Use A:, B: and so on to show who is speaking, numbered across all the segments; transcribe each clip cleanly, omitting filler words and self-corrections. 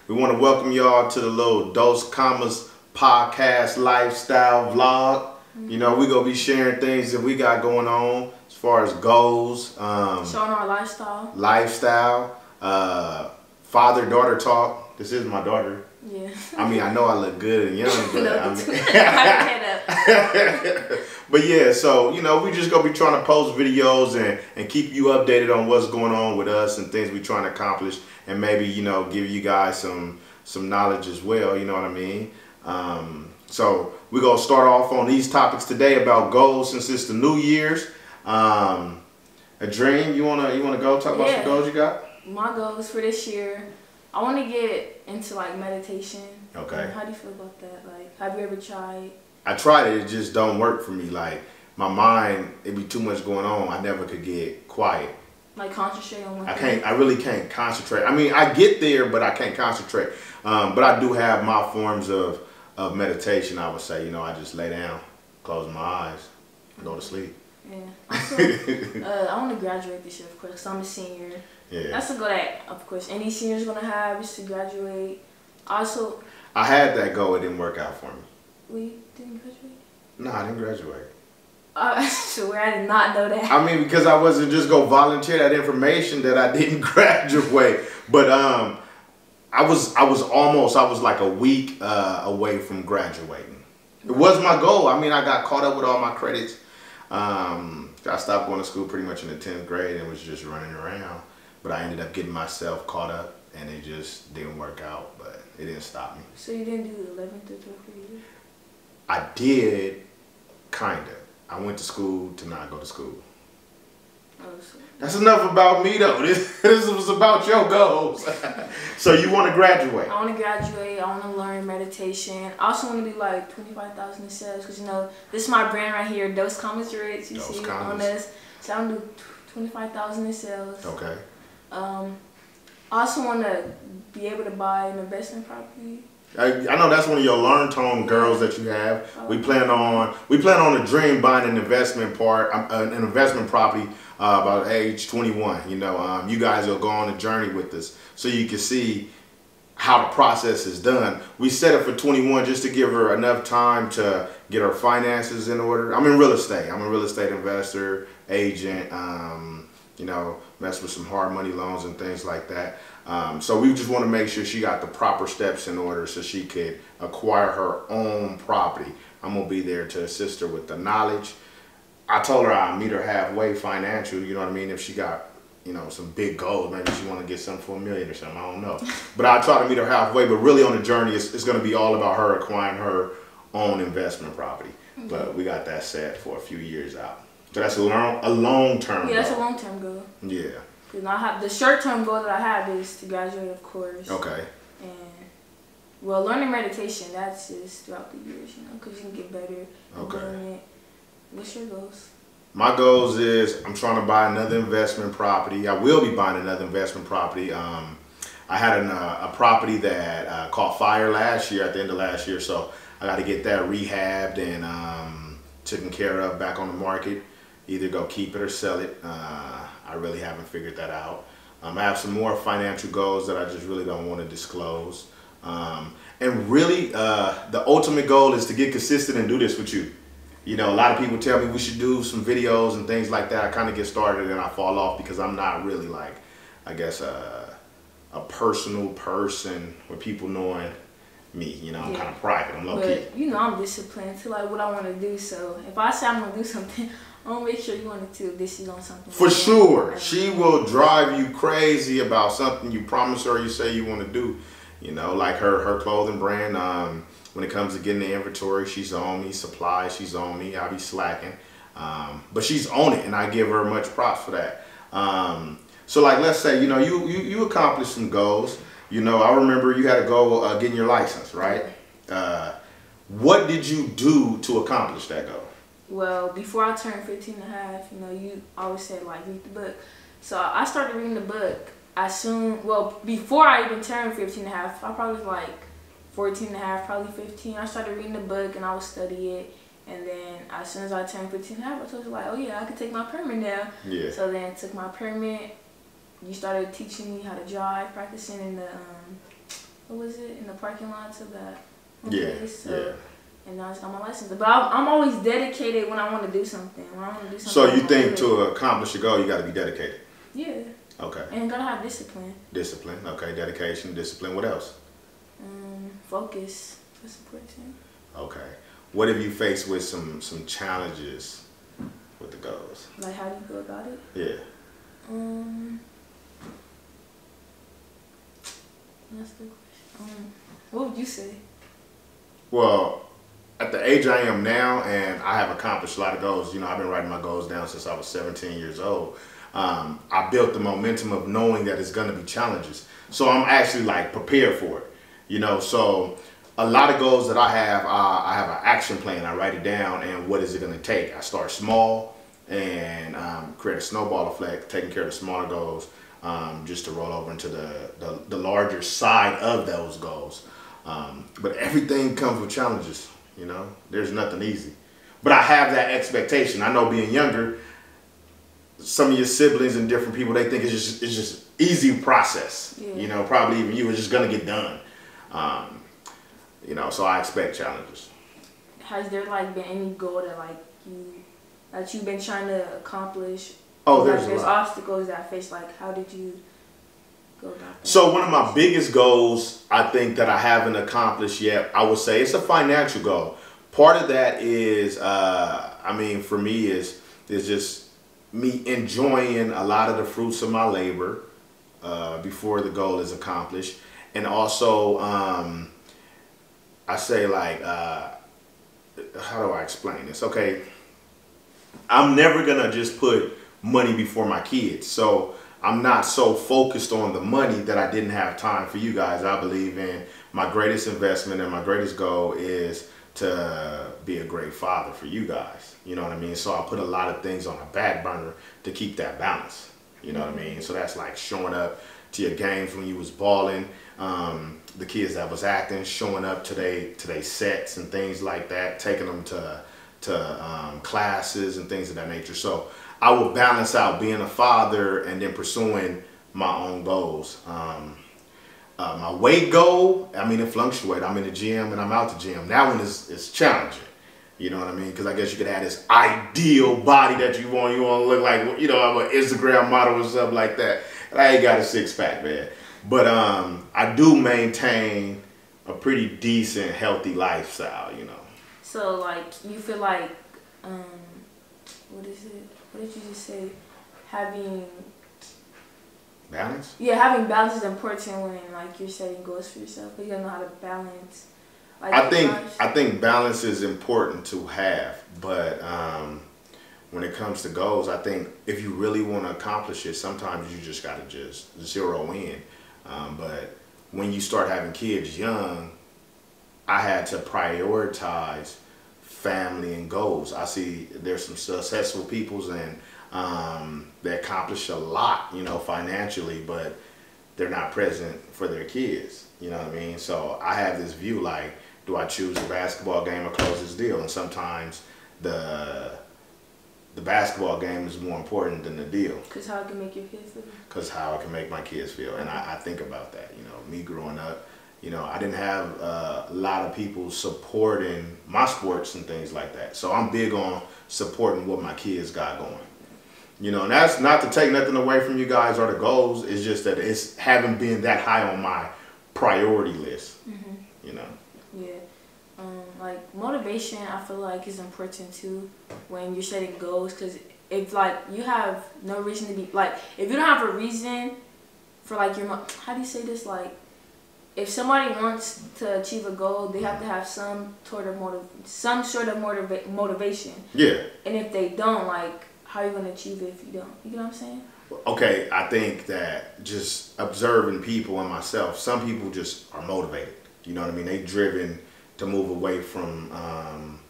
A: We want to welcome y'all to the little Dos Commas podcast lifestyle vlog. You know, we gonna be sharing things that we got going on as far as goals,
B: showing our lifestyle,
A: father-daughter talk. This is my daughter.
B: Yeah.
A: I mean, I know I look good and young, but
B: No,
A: I mean, but yeah. So you know, we just gonna be trying to post videos and keep you updated on what's going on with us and things we trying to accomplish, and maybe give you guys some knowledge as well. You know what I mean? So we're gonna start off on these topics today about goals since it's the New Year's. A dream. You wanna go talk about some goals you got?
B: My goals for this year, I want to get into like meditation.
A: Okay.
B: How do you feel about that? Like, have you ever tried?
A: I tried it. It just don't work for me. Like my mind, it be too much going on. I never could get quiet.
B: Like concentrate on one thing?
A: I really can't concentrate. I mean, I get there, but I can't concentrate. But I do have my forms of meditation. I would say, I just lay down, close my eyes, and go to sleep.
B: Yeah. Also, I want to graduate this year, of course, because I'm a senior.
A: Yeah.
B: That's a goal that, of course, any senior's going to have is to graduate. Also,
A: I had that goal. It didn't work out for me.
B: We didn't graduate?
A: No, I didn't graduate.
B: I swear I did not know that.
A: I mean, because I wasn't just going to volunteer that information that I didn't graduate. But I was like a week away from graduating. It was my goal. I mean, I got caught up with all my credits. I stopped going to school pretty much in the 10th grade and was just running around. But I ended up getting myself caught up, and it just didn't work out. But it didn't stop me.
B: So you didn't do the 11th or 12th grade?
A: I did, kind of. I went to school to not go to school.
B: Oh, so.
A: That's enough about me, though. This was about your goals. So you want to graduate?
B: I want to graduate. I want to learn meditation. I also want to do like 25,000 in sales because, this is my brand right here, Dos Commas Rich. You see on this. So I want to do 25,000 in sales.
A: Okay.
B: I also want to be able to buy an investment property.
A: I know that's one of your learn tone girls that you have. We plan on a dream buying an investment property about age 21. You guys will go on a journey with us so you can see how the process is done. We set it for 21 just to give her enough time to get her finances in order. I'm in real estate. I'm a real estate investor, agent. Mess with some hard money loans and things like that. So we just want to make sure she got the proper steps in order so she could acquire her own property. I'm going to be there to assist her with the knowledge. I told her I'd meet her halfway financial, you know what I mean? If she got, some big goals, maybe she want to get something for $1 million or something, I don't know. But I'll try to meet her halfway, but really on the journey, it's going to be all about her acquiring her own investment property. Mm-hmm. But we got that set for a few years out. So that's a long-term goal.
B: Yeah, that's a long-term goal.
A: Yeah.
B: Because I have the short-term goal that I have is to graduate, of course.
A: Okay.
B: And learning meditation, that's just throughout the years, because you can get better.
A: Okay.
B: Doing it. What's your goals?
A: My goals is I'm trying to buy another investment property. I will be buying another investment property. I had a property that caught fire last year, at the end of last year, so I got to get that rehabbed and taken care of, back on the market. Either go keep it or sell it. I really haven't figured that out. I have some more financial goals that I just really don't want to disclose. And really, the ultimate goal is to get consistent and do this with you. A lot of people tell me we should do some videos and things like that. I kind of get started and I fall off because I'm not really like, I guess, a personal person with people knowing me. I'm kind of private. I'm low-key.
B: But, I'm disciplined to like what I want to do. So if I say I'm going to do something, I'll make sure you want to this is on something.
A: For sure. She will drive you crazy about something you promise her you say you want to do. Like her clothing brand, when it comes to getting the inventory, she's on me. Supply, she's on me. I be slacking. But she's on it, and I give her much props for that. So like, let's say, you accomplished some goals. I remember you had to go getting your license, right? What did you do to accomplish that goal?
B: Well, before I turned 15 and a half, you always said, like, read the book. So I started reading the book before I even turned 15 and a half, I probably was like 14 and a half, probably 15. I started reading the book and I would study it. And then as soon as I turned 15 and a half, I told you, like, oh yeah, I could take my permit now.
A: Yeah.
B: So then I took my permit. You started teaching me how to drive, practicing in the what was it, in the parking lot to that
A: Yeah,
B: place. So,
A: yeah.
B: and now I just got my license. But I'm always dedicated when I want to do something. When I want to do something.
A: So you think to accomplish a goal, you got to be dedicated?
B: Yeah.
A: Okay.
B: And you gotta have discipline.
A: Discipline. Okay. Dedication, discipline. What else?
B: Focus. That's important.
A: Okay. What have you faced with some challenges with the goals?
B: Like, how do you go about it?
A: Yeah.
B: That's a good question. What would you say?
A: Well, at the age I am now, and I have accomplished a lot of goals. You know, I've been writing my goals down since I was 17 years old. I built the momentum of knowing that it's going to be challenges. So I'm actually like prepared for it. You know, so a lot of goals that I have an action plan. I write it down, and what is it going to take? I start small and create a snowball effect, taking care of the smaller goals, just to roll over into the larger side of those goals. But everything comes with challenges. You know, there's nothing easy. But I have that expectation. I know being younger, some of your siblings and different people, they think it's just easy process. Yeah. You know, probably even you, it's just gonna get done. You know, so I expect challenges.
B: Has there like been any goal that you've been trying to accomplish?
A: Oh,
B: there's obstacles that face. Like, how did you go about that?
A: So one of my biggest goals, I think, that I haven't accomplished yet, I would say it's a financial goal. Part of that is, I mean, for me is just me enjoying a lot of the fruits of my labor before the goal is accomplished. And also, I say, like, how do I explain this? Okay, I'm never gonna just put money before my kids. So I'm not so focused on the money that I didn't have time for you guys. I believe in my greatest investment and my greatest goal is to be a great father for you guys. You know what I mean? So I put a lot of things on a back burner to keep that balance. You know what I mean? So that's like showing up to your games when you was balling, the kids that was acting, showing up to they sets and things like that, taking them to classes and things of that nature. So I will balance out being a father and then pursuing my own goals. My weight goal, I mean, it fluctuates. I'm in the gym and I'm out the gym. That one is challenging. You know what I mean? Because I guess you could have this ideal body that you want. You want to look like, you know, I'm an Instagram model or something like that. And I ain't got a six-pack, man. But I do maintain a pretty decent, healthy lifestyle, you know.
B: So, like, you feel like, what is it? What did you just say? Having
A: balance?
B: Yeah, having balance is important when, like, you're setting goals for yourself. But you gotta know how to balance. Like,
A: I think balance is important to have, but when it comes to goals, I think if you really want to accomplish it, sometimes you just gotta just zero in. But when you start having kids young, I had to prioritize family and goals. I see there's some successful peoples and they accomplish a lot, you know, financially, but they're not present for their kids. You know what I mean? So I have this view like, do I choose the basketball game or close this deal? And sometimes the basketball game is more important than the deal.
B: Because how it can make your kids feel.
A: Because how it can make my kids feel. And I think about that, you know, me growing up. You know, I didn't have a lot of people supporting my sports and things like that. So I'm big on supporting what my kids got going. You know, and that's not to take nothing away from you guys or the goals. It's just that it's haven't been that high on my priority list. You know. Yeah.
B: Like motivation, I feel like is important too when you're setting goals. Because if like you have no reason to be like, if you don't have a reason for like your how do you say this, like, if somebody wants to achieve a goal, they have to have some sort of motivation.
A: Yeah.
B: And if they don't, like, how are you gonna achieve it if you don't? You know what I'm saying?
A: Okay, I think that just observing people and myself, some people just are motivated. You know what I mean? They driven to move away from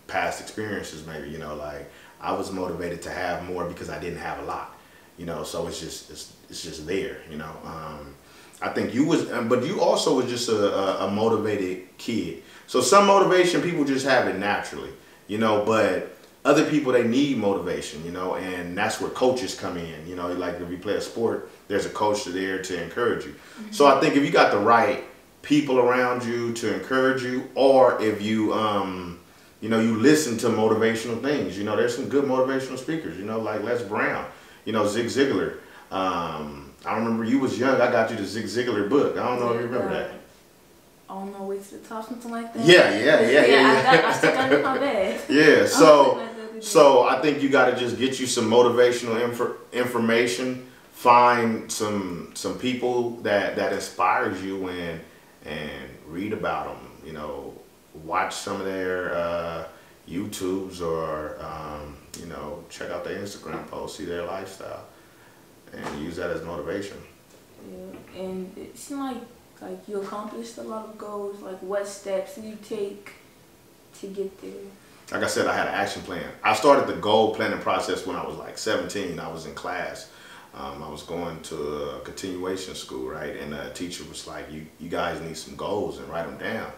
A: past experiences. Maybe, you know, like I was motivated to have more because I didn't have a lot. You know, so it's just there. You know. I think you was, but you also was just a motivated kid. So some motivation, people just have it naturally, you know, but other people, they need motivation, you know, and that's where coaches come in, you know, like if you play a sport, there's a coach there to encourage you. So I think if you got the right people around you to encourage you, or if you you know, you listen to motivational things. You know, there's some good motivational speakers, you know, like Les Brown, you know, Zig Ziglar. I remember you was young, I got you the Zig Ziglar book. I don't know if you remember that.
B: On My Way to the Top, something like that.
A: Yeah.
B: I still got it in my bed.
A: Yeah, so I think you got to just get you some motivational information, find some people that inspires you, and read about them. You know, watch some of their YouTubes, or you know, check out their Instagram posts, see their lifestyle, and use that as motivation.
B: Yeah, and it seemed like you accomplished a lot of goals. Like, what steps did you take to get there?
A: Like I said, I had an action plan. I started the goal planning process when I was like 17. I was in class. I was going to a continuation school, right? And the teacher was like, you guys need some goals and write them down.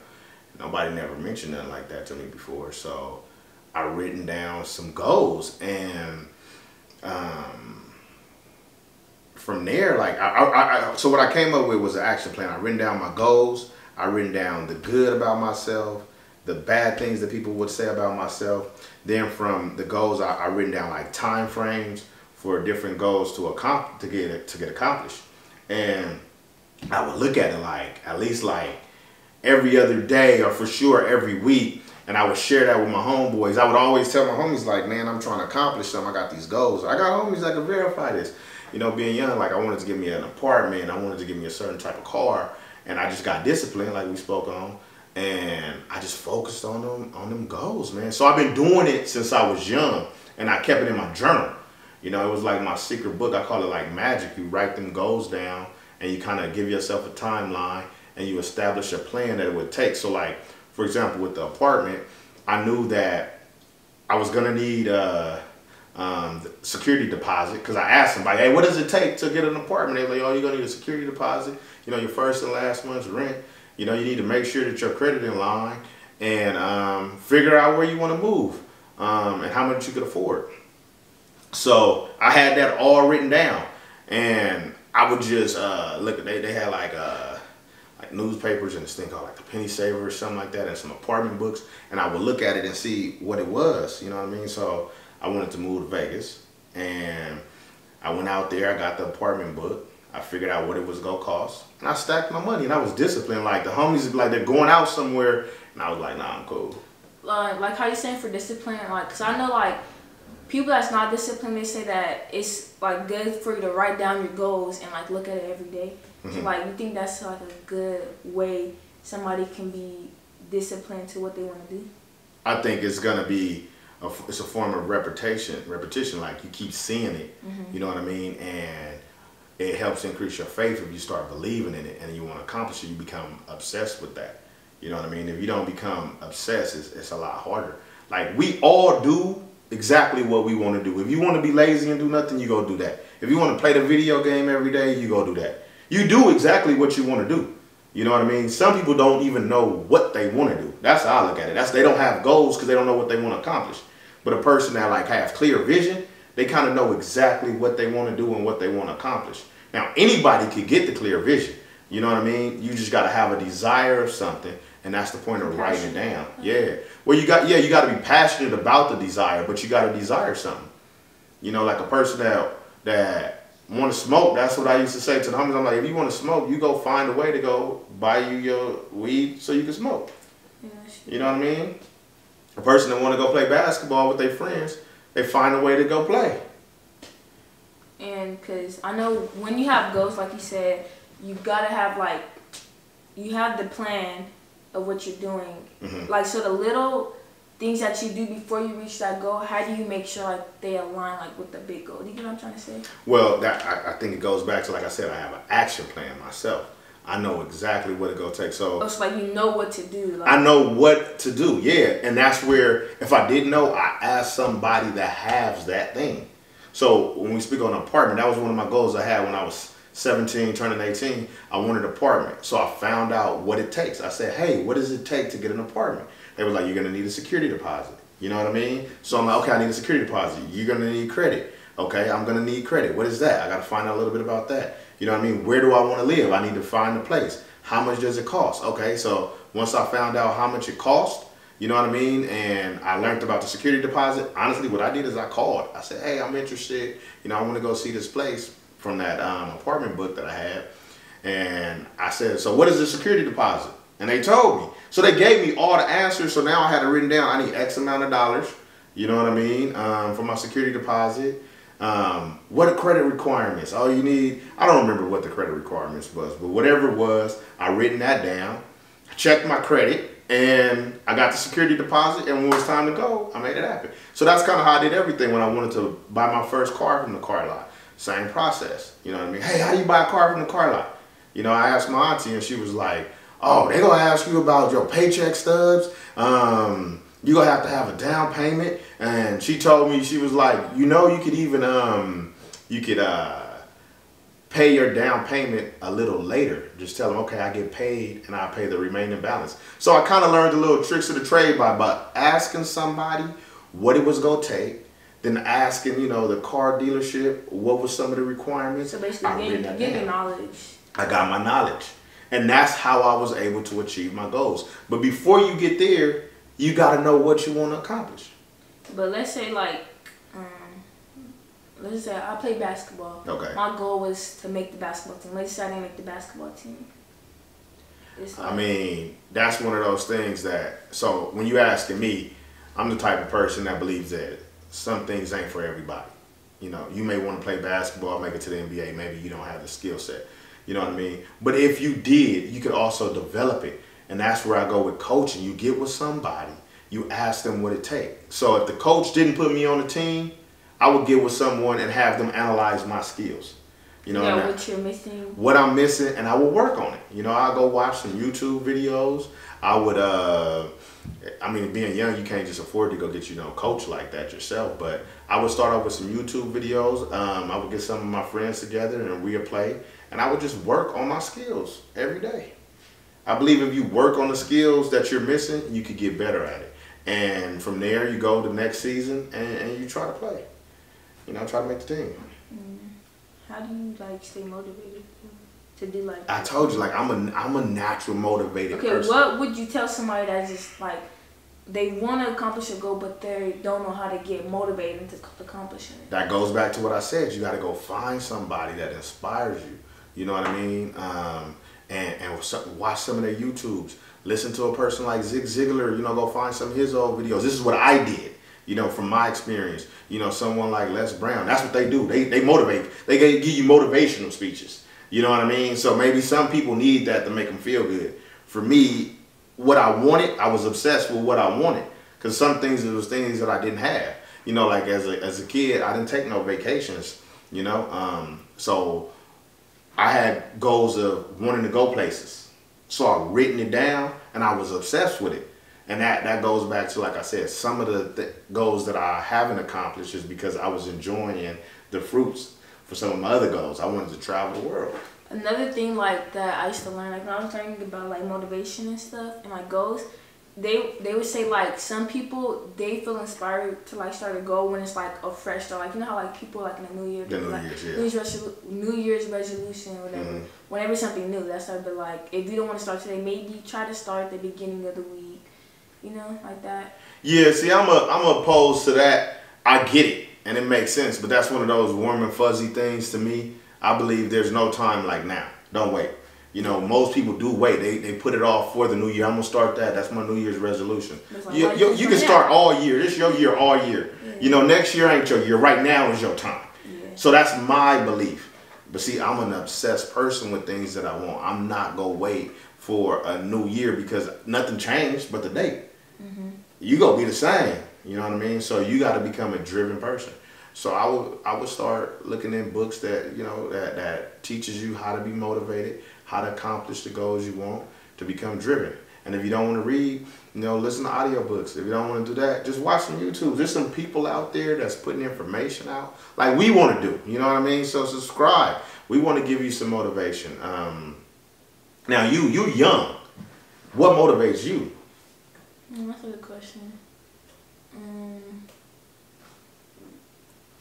A: Nobody never mentioned nothing like that to me before. So I written down some goals, and from there, like, so what I came up with was an action plan. I written down my goals. I written down the good about myself, the bad things that people would say about myself. Then from the goals, I written down like time frames for different goals to get accomplished. And I would look at it like at least like every other day, or for sure every week, and I would share that with my homeboys. I would always tell my homies, like, man, I'm trying to accomplish something. I got these goals. I got homies that can verify this. You know, being young, like, I wanted to get me an apartment. I wanted to get me a certain type of car, and I just got disciplined, like we spoke on, and I just focused on them goals, man. So I've been doing it since I was young, and I kept it in my journal. You know, it was like my secret book. I call it like magic. You write them goals down, and you kind of give yourself a timeline, and you establish a plan that it would take. So, like, for example, with the apartment, I knew that I was gonna need the security deposit, because I asked somebody, hey, what does it take to get an apartment? They were like, oh, you're gonna need a security deposit, you know, your first and last month's rent. You know, you need to make sure that your credit in line, and figure out where you want to move, and how much you could afford. So I had that all written down, and I would just look at, they had like newspapers and this thing called like the Penny Saver or something like that, and some apartment books, and I would look at it and see what it was, you know what I mean? So I wanted to move to Vegas, and I went out there, I got the apartment book, I figured out what it was gonna cost, and I stacked my money, and I was disciplined. Like, the homies would be like, they're going out somewhere, and I was like, nah, I'm cool.
B: Like how you saying for discipline, like, cause I know like people that's not disciplined, they say that it's like good for you to write down your goals and like look at it every day. So like, you think that's like a good way somebody can be disciplined to what they want to do? I
A: think it's gonna be it's a form of repetition. Like, you keep seeing it, you know what I mean, and it helps increase your faith. If you start believing in it and you want to accomplish it, you become obsessed with that. You know what I mean? If you don't become obsessed, it's a lot harder. Like, we all do exactly what we want to do. If you want to be lazy and do nothing, you go do that. If you want to play the video game every day, you go do that. You do exactly what you want to do. You know what I mean? Some people don't even know what they want to do. That's how I look at it. They don't have goals because they don't know what they want to accomplish. But a person that like has clear vision, they kind of know exactly what they want to do and what they want to accomplish. Now, anybody could get the clear vision. You know what I mean? You just got to have a desire of something, and that's the point of writing it down. Yeah. Well, you got to be passionate about the desire, but you got to desire something. You know, like a person that want to smoke, that's what I used to say to the homies. I'm like, if you want to smoke, you go find a way to go buy you your weed so you can smoke. Yeah, you know what I mean? A person that want to go play basketball with their friends, they find a way to go play.
B: And because I know when you have goals, like you said, you got to have like, you have the plan of what you're doing. Like, so the little things that you do before you reach that goal, how do you make sure like they align like with the big goal? Do you get what I'm trying to say? Well,
A: I think it goes back to, like I said, I have an action plan myself. I know exactly what it gonna take. So
B: it's like you know what to do. Like,
A: I know what to do, yeah. And that's where, if I didn't know, I asked somebody that has that thing. So when we speak on an apartment, that was one of my goals I had when I was 17, turning 18. I wanted an apartment. So I found out what it takes. I said, hey, what does it take to get an apartment? They were like, you're gonna need a security deposit. You know what I mean? So I'm like, okay, I need a security deposit. You're gonna need credit. Okay, I'm gonna need credit. What is that? I gotta find out a little bit about that. You know what I mean? Where do I want to live? I need to find a place. How much does it cost? Okay, so once I found out how much it cost, you know what I mean, and I learned about the security deposit, honestly, what I did is I called. I said, hey, I'm interested. You know, I want to go see this place from that apartment book that I had. And I said, so what is the security deposit? And they told me. So they gave me all the answers. So now I had it written down. I need X amount of dollars, you know what I mean, for my security deposit. What are credit requirements? Oh, you need, I don't remember what the credit requirements was, but whatever it was, I written that down, checked my credit, and I got the security deposit, and when it was time to go, I made it happen. So that's kind of how I did everything when I wanted to buy my first car from the car lot. Same process, you know what I mean? Hey, how do you buy a car from the car lot? You know, I asked my auntie, and she was like, oh, they gonna ask you about your paycheck stubs. You gonna have to have a down payment. And she told me, she was like, you know, you could even, pay your down payment a little later. Just tell them, okay, I get paid and I pay the remaining balance. So I kind of learned the little tricks of the trade by asking somebody what it was gonna take, then asking, you know, the car dealership what was some of the requirements.
B: So basically, getting knowledge.
A: I got my knowledge. And that's how I was able to achieve my goals. But before you get there, you got to know what you want to accomplish.
B: But let's say, like, let's say I play basketball.
A: Okay.
B: My goal was to make the basketball team. Let's say I didn't make the basketball team.
A: I mean, that's one of those things that, so when you asking me, I'm the type of person that believes that some things ain't for everybody. You know, you may want to play basketball, make it to the NBA. Maybe you don't have the skill set. You know what I mean? But if you did, you could also develop it. And that's where I go with coaching. You get with somebody, you ask them what it takes. So if the coach didn't put me on the team, I would get with someone and have them analyze my skills. You know
B: what you're missing.
A: What I'm missing, and I will work on it. You know, I'll go watch some YouTube videos. I would, I mean, being young, you can't just afford to go get, you know, coach like that yourself. But I would start off with some YouTube videos. I would get some of my friends together and we would play. And I would just work on my skills every day. I believe if you work on the skills that you're missing, you could get better at it. And from there, you go to the next season and you try to play. You know, try to make the team.
B: How do you, like, stay motivated to do, like...
A: I told you, like, I'm a natural motivated person.
B: Okay, what would you tell somebody that's just, like, they want to accomplish a goal, but they don't know how to get motivated into accomplishing it?
A: That goes back to what I said. You got to go find somebody that inspires you. You know what I mean? And watch some of their YouTubes. Listen to a person like Zig Ziglar, you know, go find some of his old videos. This is what I did, you know, from my experience. You know, someone like Les Brown, that's what they do. They motivate. They give you motivational speeches. You know what I mean? So maybe some people need that to make them feel good. For me, what I wanted, I was obsessed with what I wanted. Because some things, it was things that I didn't have. You know, like as a kid, I didn't take no vacations, you know. So I had goals of wanting to go places. So I written it down and I was obsessed with it. And that goes back to, like I said, some of the goals that I haven't accomplished is because I was enjoying the fruits for some of my other goals. I wanted to travel the world.
B: Another thing, like, that I used to learn, like, when I was learning about, like, motivation and stuff and, like, goals, they would say, like, some people, they feel inspired to, like, start a goal when it's, like, a fresh start. Like, you know how, like, people, like, in the New Year, New Year's resolution or whatever. Whenever something new, that's how. But, like, if you don't want to start today, maybe try to start at the beginning of the week. You know, like that.
A: Yeah, see, I'm opposed to that. I get it, and it makes sense. But that's one of those warm and fuzzy things to me. I believe there's no time like now. Don't wait. You know, most people do wait. They put it off for the new year. I'm going to start that. That's my New Year's resolution.
B: Like,
A: you can start all year. This is your year all year. Yeah. You know, next year ain't your year. Right now is your time. Yeah. So that's my belief. But see, I'm an obsessed person with things that I want. I'm not going to wait for a new year because nothing changed but the date. You going to be the same. You know what I mean? So you got to become a driven person. So I would start looking in books that, you know, that teaches you how to be motivated, how to accomplish the goals you want, to become driven. And if you don't want to read, you know, listen to audiobooks. If you don't want to do that, just watch some YouTube. There's some people out there that's putting information out like we want to do. You know what I mean? So subscribe. We want to give you some motivation. Now you're young. What motivates you?
B: That's a good question.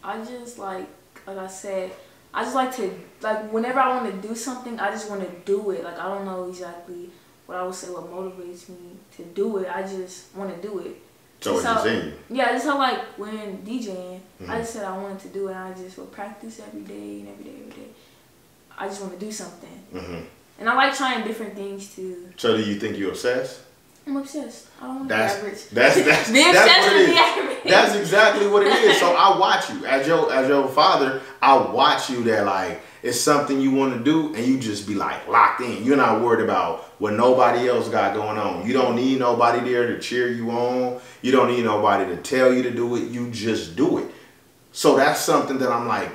B: I just, like I said, I just like to, like, whenever I want to do something, I just want to do it. Like, I don't know exactly what I would say what motivates me to do it. I just want to do it.
A: So it's just in you.
B: Yeah, just how, like, when DJing, I just said I wanted to do it, and I just would practice every day and every day, every day. I just want to do something. And I like trying different things, too.
A: So do you think you're obsessed?
B: I'm obsessed. I don't want to be average.
A: That's
B: what it is.
A: That's exactly what it is. So I watch you as your father. I watch you that like it's something you want to do, and you just be like locked in. You're not worried about what nobody else got going on. You don't need nobody there to cheer you on. You don't need nobody to tell you to do it. You just do it. So that's something that I'm like,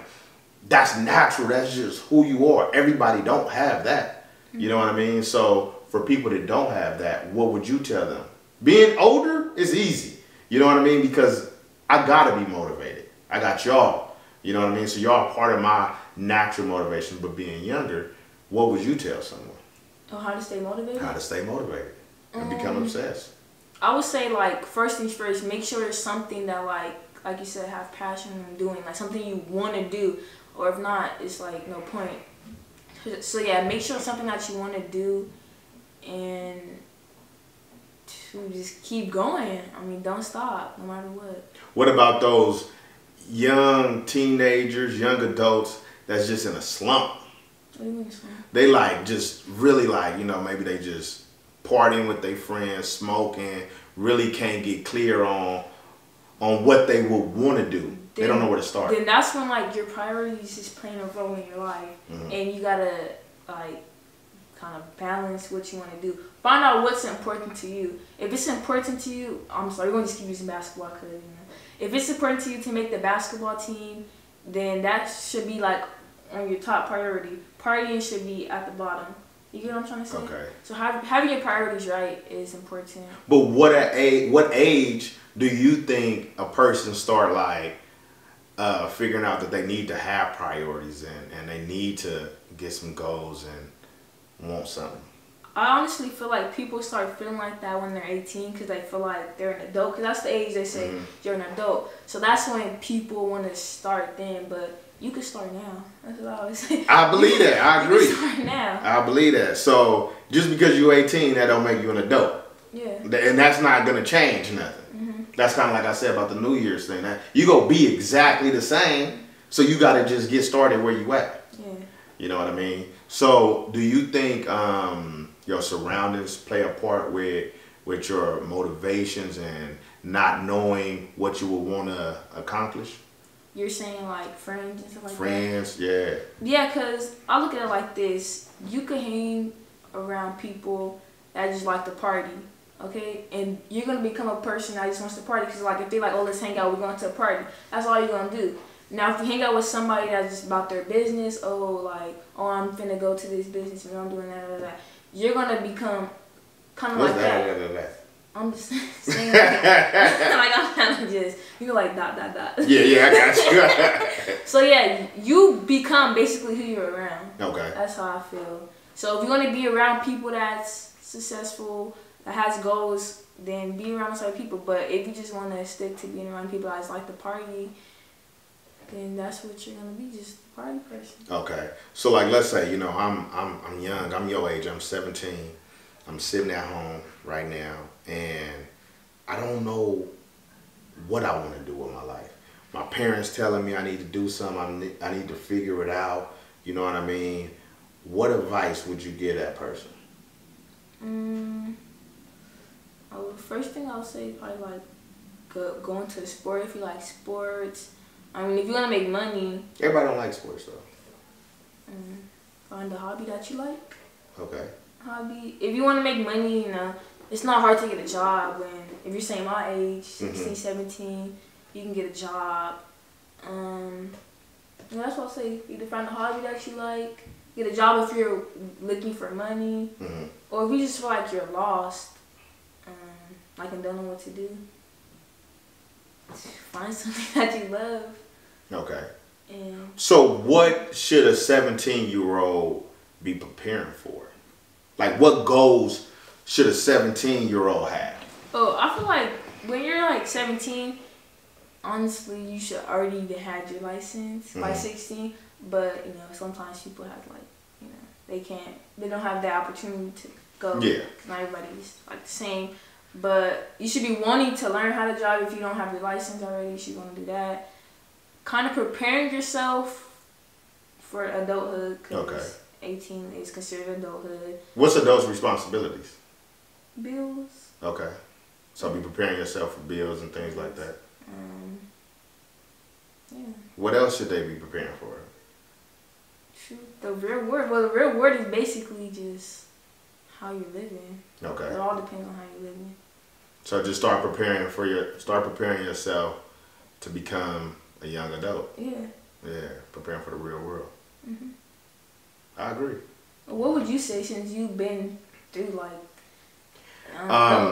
A: that's natural. That's just who you are. Everybody don't have that. You know what I mean? So for people that don't have that, what would you tell them? Being older is easy. You know what I mean? Because I gotta be motivated. I got y'all. You know what I mean? So y'all part of my natural motivation. But being younger, what would you tell someone?
B: Oh, how to stay motivated?
A: How to stay motivated and become obsessed.
B: I would say, like, first things first, make sure it's something that, like you said, have passion in doing. Like, something you want to do. Or if not, it's, like, no point. So, yeah, make sure it's something that you want to do. And to just keep going. I mean, don't stop, no matter what.
A: What about those young teenagers, young adults that's just in a slump?
B: What do you mean slump?
A: They like just really like, you know, maybe they just partying with their friends, smoking, really can't get clear on what they would want to do. They don't know where to start.
B: Then that's when like your priorities is playing a role in your life, and you gotta like kind of balance what you want to do. Find out what's important to you. If it's important to you, I'm sorry, we're going to just keep using basketball because, you know. If it's important to you to make the basketball team, then that should be like on your top priority. Partying should be at the bottom. You get what I'm trying to say? Okay. So having your priorities right is important.
A: But what age do you think a person start like figuring out that they need to have priorities and they need to get some goals and want something?
B: I honestly feel like people start feeling like that when they're 18 because they feel like they're an adult. Because that's the age they say you're an adult. So that's when people want to start then. But you can start now. That's what I always say.
A: I believe that. I agree.
B: You can start now.
A: I believe that. So just because you're 18, that don't make you an adult.
B: Yeah.
A: And that's not going to change nothing. That's kind of like I said about the New Year's thing. You go be exactly the same. So you got to just get started where you at.
B: Yeah.
A: You know what I mean? So do you think your surroundings play a part with your motivations and not knowing what you would want to accomplish?
B: You're saying like friends and stuff like
A: friends,
B: that?
A: Yeah.
B: Yeah, because I look at it like this. You could hang around people that just like to party, okay? And you're going to become a person that just wants to party because like if they like, oh, let's hang out, we're going to a party. That's all you're going to do. Now, if you hang out with somebody that's just about their business, oh, I'm finna go to this business and I'm doing that, you're going to become kind of like that. I'm just saying like I'm kind of just, like ...
A: Yeah, I got you.
B: So, yeah, you become basically who you're around.
A: Okay.
B: That's how I feel. So, if you're going to be around people that's successful, that has goals, then be around those other people. But if you just want to stick to being around people that just like to party, then that's what you're gonna be, just a party person. Okay.
A: So like let's say, I'm young, I'm your age, I'm 17. I'm sitting at home right now and I don't know what I want to do with my life. My parents telling me I need to do something, I need to figure it out. You know what I mean? What advice would you give that person?
B: First thing I'll say is probably like go into a sport if you like sports. I mean, if you want to make money...
A: Everybody don't like sports, though.
B: Find a hobby that you like.
A: Okay.
B: Hobby. If you want to make money, it's not hard to get a job. If you're saying my age, 16, 17, you can get a job. That's what I'll say. Either find a hobby that you like, get a job if you're looking for money, or if you just feel like you're lost, and don't know what to do. Find something that you love.
A: Okay. So what should a 17-year-old be preparing for? Like what goals should a 17-year-old have?
B: Oh, I feel like when you're like 17, honestly, you should already even have your license by 16. But sometimes people have they don't have the opportunity to go.
A: Yeah.
B: 'Cause not everybody's like the same. But you should be wanting to learn how to drive if you don't have your license already. You should want to do that. Kind of preparing yourself for adulthood, because 18 is considered adulthood.
A: What's adults' responsibilities?
B: Bills.
A: Okay. So be preparing yourself for bills and things like that.
B: Yeah.
A: What else should they be preparing for?
B: Shoot, the real world. Well, the real world is basically just how you're living.
A: Okay.
B: It all depends on how you're living.
A: So just start preparing yourself to become a young adult.
B: Yeah.
A: Yeah, preparing for the real world.
B: Mhm.
A: I agree.
B: What would you say, since you've been through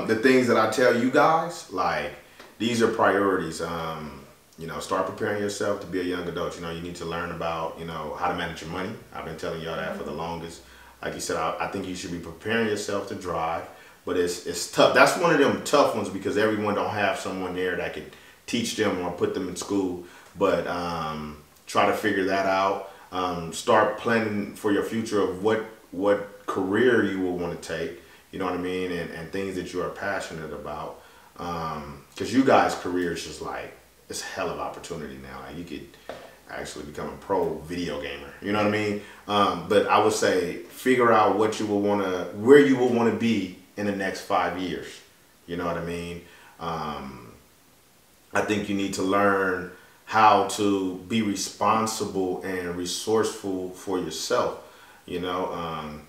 A: the things that I tell you guys, like, these are priorities. Start preparing yourself to be a young adult. You need to learn about, how to manage your money. I've been telling y'all that for the longest. Like you said, I think you should be preparing yourself to drive, but it's tough. That's one of them tough ones because everyone don't have someone there that could teach them or put them in school. But try to figure that out. Start planning for your future of what career you will want to take. You know what I mean? And things that you are passionate about. Because you guys' career is just like, it's a hell of opportunity now. Like, you could actually become a pro video gamer. You know what I mean? But I would say figure out where you will want to be in the next 5 years. You know what I mean? I think you need to learn how to be responsible and resourceful for yourself.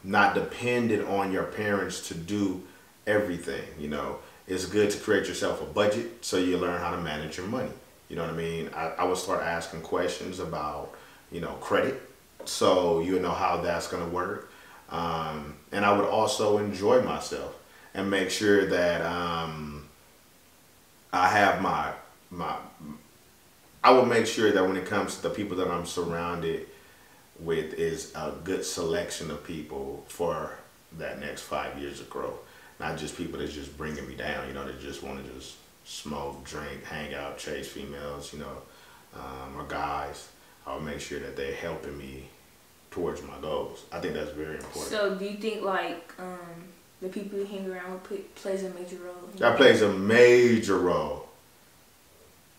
A: Not dependent on your parents to do everything. It's good to create yourself a budget so you learn how to manage your money. You know what I mean? I would start asking questions about, credit, so you know how that's going to work. And I would also enjoy myself and make sure that I have I would make sure that when it comes to the people that I'm surrounded with is a good selection of people for that next 5 years of growth. Not just people that's just bringing me down, that just want to just smoke, drink, hang out, chase females, or guys. I'll make sure that they're helping me towards my goals. I think that's very important.
B: So do you think the people you hang around with plays a major role?
A: That plays a major role.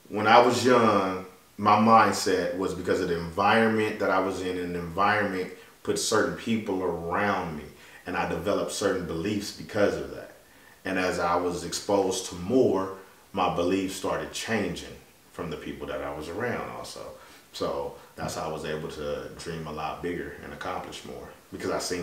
A: When I was young, my mindset was because of the environment that I was in, and the environment put certain people around me, and I developed certain beliefs because of that. And as I was exposed to more, my beliefs started changing from the people that I was around also. So that's how I was able to dream a lot bigger and accomplish more, because I seen